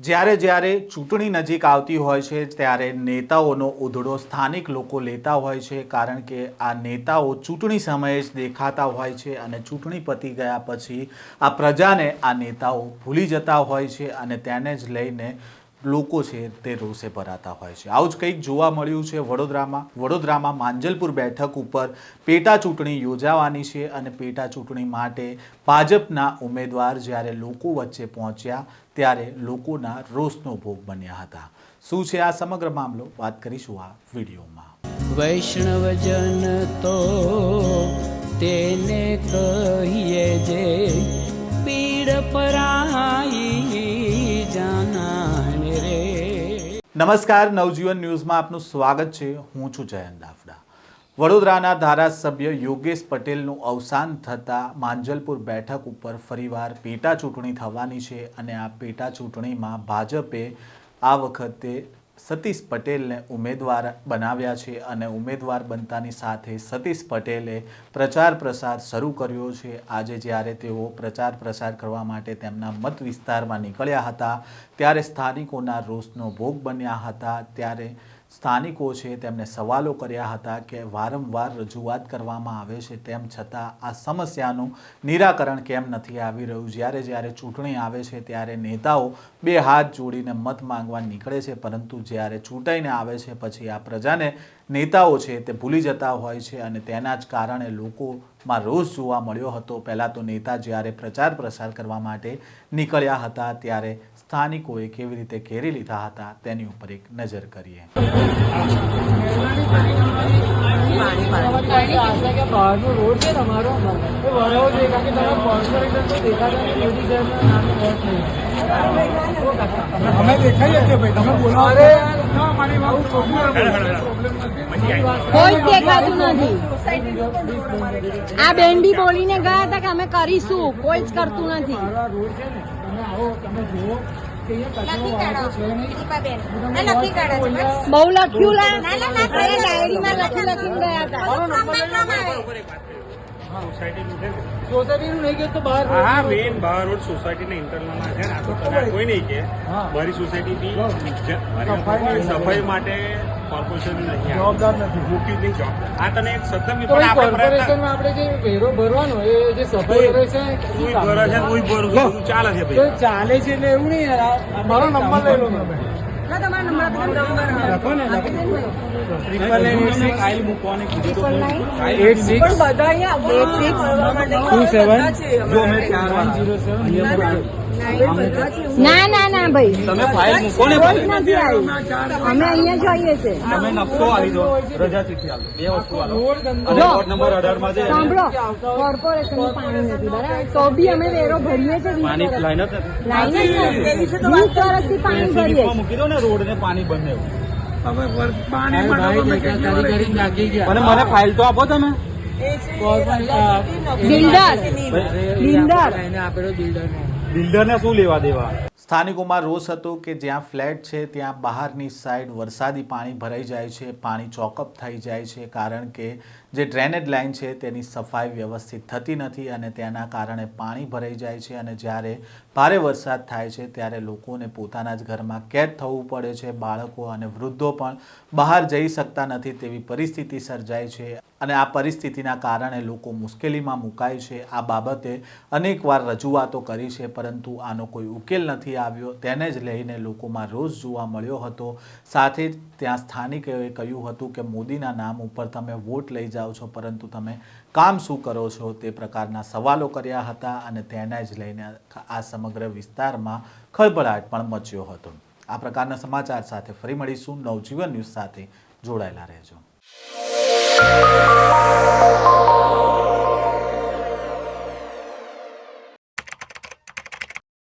જ્યારે જ્યારે ચૂંટણી નજીક આવતી હોય છે ત્યારે નેતાઓનો ઉધડો સ્થાનિક લોકો લેતા હોય છે, કારણ કે આ નેતાઓ ચૂંટણી સમયે જ દેખાતા હોય છે અને ચૂંટણી પતી ગયા પછી આ પ્રજાને આ નેતાઓ ભૂલી જતા હોય છે અને તેને જ લઈને લોકો છે તે રોષે ભરાતા હોય છે। આવું જ કંઈક જોવા મળ્યું છે વડોદરામાં માંજલપુર બેઠક ઉપર પેટા ચૂંટણી યોજાવાની છે અને પેટા ચૂંટણી માટે ભાજપના ઉમેદવાર જ્યારે લોકો વચ્ચે પહોંચ્યા ત્યારે લોકોના રોષનો ભોગ બન્યા હતા। શું છે આ સમગ્ર મામલો, વાત કરીશું આ વિડીયોમાં। વૈષ્ણવજન તો તેને કહીએ જે પીડ પરાઈ જાનાને રે। નમસ્કાર, નવજીવન ન્યૂઝમાં આપનું સ્વાગત છે। હું છું જયંત દાફડા। વડોદરાના ધારાસભ્ય યોગેશ પટેલનું અવસાન થતાં માંજલપુર બેઠક ઉપર ફરીવાર પેટા ચૂંટણી થવાની છે અને આ પેટા ચૂંટણીમાં ભાજપે આ વખતે સતીશ પટેલને ઉમેદવાર બનાવ્યા છે અને ઉમેદવાર બનતાની સાથે સતીશ પટેલે પ્રચાર પ્રસાર શરૂ કર્યો છે। આજે જ્યારે તેઓ પ્રચાર પ્રસાર કરવા માટે તેમના મત વિસ્તારમાં નીકળ્યા હતા ત્યારે સ્થાનિકોના રોષનો ભોગ બન્યા હતા। ત્યારે સ્થાનિકો છે તેમને સવાલો કર્યા હતા કે વારંવાર રજૂઆત કરવામાં આવે છે તેમ છતાં આ સમસ્યાનું નિરાકરણ કેમ નથી આવી રહ્યું। જ્યારે જ્યારે ચૂંટણી આવે છે ત્યારે નેતાઓ બે હાથ જોડીને મત માંગવા નીકળે છે, પરંતુ જ્યારે ચૂંટાઈને આવે છે પછી આ પ્રજાને નેતાઓ છે તે ભૂલી જતા હોય છે અને તેના જ કારણે લોકોમાં રોષ જોવા મળ્યો હતો। પહેલાં તો નેતા જ્યારે પ્રચાર પ્રસાર કરવા માટે નીકળ્યા હતા ત્યારે સ્થાનિકોએ કેવી રીતે ઘેરી લીધા હતા તેની ઉપર એક નજર કરીએ। કોઈ જ દેખાતું નથી। આ બેન બી બોલીને ગયા હતા કે અમે કરીશું, કોઈ જ કરતું નથી। બહુ લખ્યું ડાયરીમાં લખીને ગયા હતા। સોસાયટી નું નહીં કે તો બહાર હા મેન બહાર રોડ સોસાયટી ને ઇન્ટરનલ માં છે ને આ તો કોઈ નહીં કે મારી સોસાયટી બી સફાઈ માટે કોર્પોરેશન નહીં જવાબદાર નથી, મૂકી નહીં જવાબદાર। આ તને એક સત્તમ પણ આપણે કોર્પોરેશનમાં આપણે જે વેરો ભરવાનો એ જે સફાઈ કરે છે કોઈ ભરે છે કોઈ ભરવું ચાલે છે ભાઈ, ચાલે છે એટલે એવું નહીં યાર। મારો નંબર લઈ લો તમે, તમારો નંબર લખો ને, ના ના ના ભાઈ, તમે ફાઇલ મૂકો ને, નથી આવી। અમે અહીંયા જોઈએ છે, તમે નકશો આવી દો, રજા ચિઠ્ઠી આપો, બે વસ્તુ આપો અને વોર્ડ નંબર 18 માં છે। સાંભળો, કોર્પોરેશનનું પાણી નથી બરાબર, તો બી અમે વેરો ભરીએ છીએ। પાણી લાઈન જ નથી, લાઈન જ નથી, 20 વર્ષથી પાણી ભરીએ મૂકી દો ને રોડ ને પાણી બંને। અને મને ફાઇલ તો આપો તમે। બિલ્ડર ને શું લેવા દેવા। સ્થાનિકોમાં રોષ હતો કે જ્યાં ફ્લેટ છે ત્યાં બહારની સાઈડ વરસાદી પાણી ભરાઈ જાય છે, પાણી ચોકઅપ થઈ જાય છે, કારણ કે જે ડ્રેનેજ લાઇન છે તેની સફાઈ વ્યવસ્થિત થતી નથી અને તેના કારણે પાણી ભરાઈ જાય છે અને જ્યારે ભારે વરસાદ થાય છે ત્યારે લોકોને પોતાના જ ઘરમાં કેદ થવું પડે છે। બાળકો અને વૃદ્ધો પણ બહાર જઈ શકતા નથી તેવી પરિસ્થિતિ સર્જાય છે અને આ પરિસ્થિતિના કારણે લોકો મુશ્કેલીમાં મુકાય છે। આ બાબતે અનેકવાર રજૂઆતો કરી છે પરંતુ આનો કોઈ ઉકેલ નથી આવ્યો, તેને જ લઈને લોકોમાં રોષ જોવા મળ્યો હતો। સાથે જ ત્યાં સ્થાનિકોએ કહ્યું હતું કે મોદીના નામ ઉપર તમે વોટ લઈ જાઓ છો પરંતુ તમે કામ શું કરો છો, તે પ્રકારના સવાલો કર્યા હતા અને તેને જ લઈને આ સમગ્ર વિસ્તારમાં ખળભળાટ પણ મચ્યો હતો। આ પ્રકારના સમાચાર સાથે ફરી મળીશું। નવજીવન ન્યૂઝ સાથે જોડાયેલા રહેજો।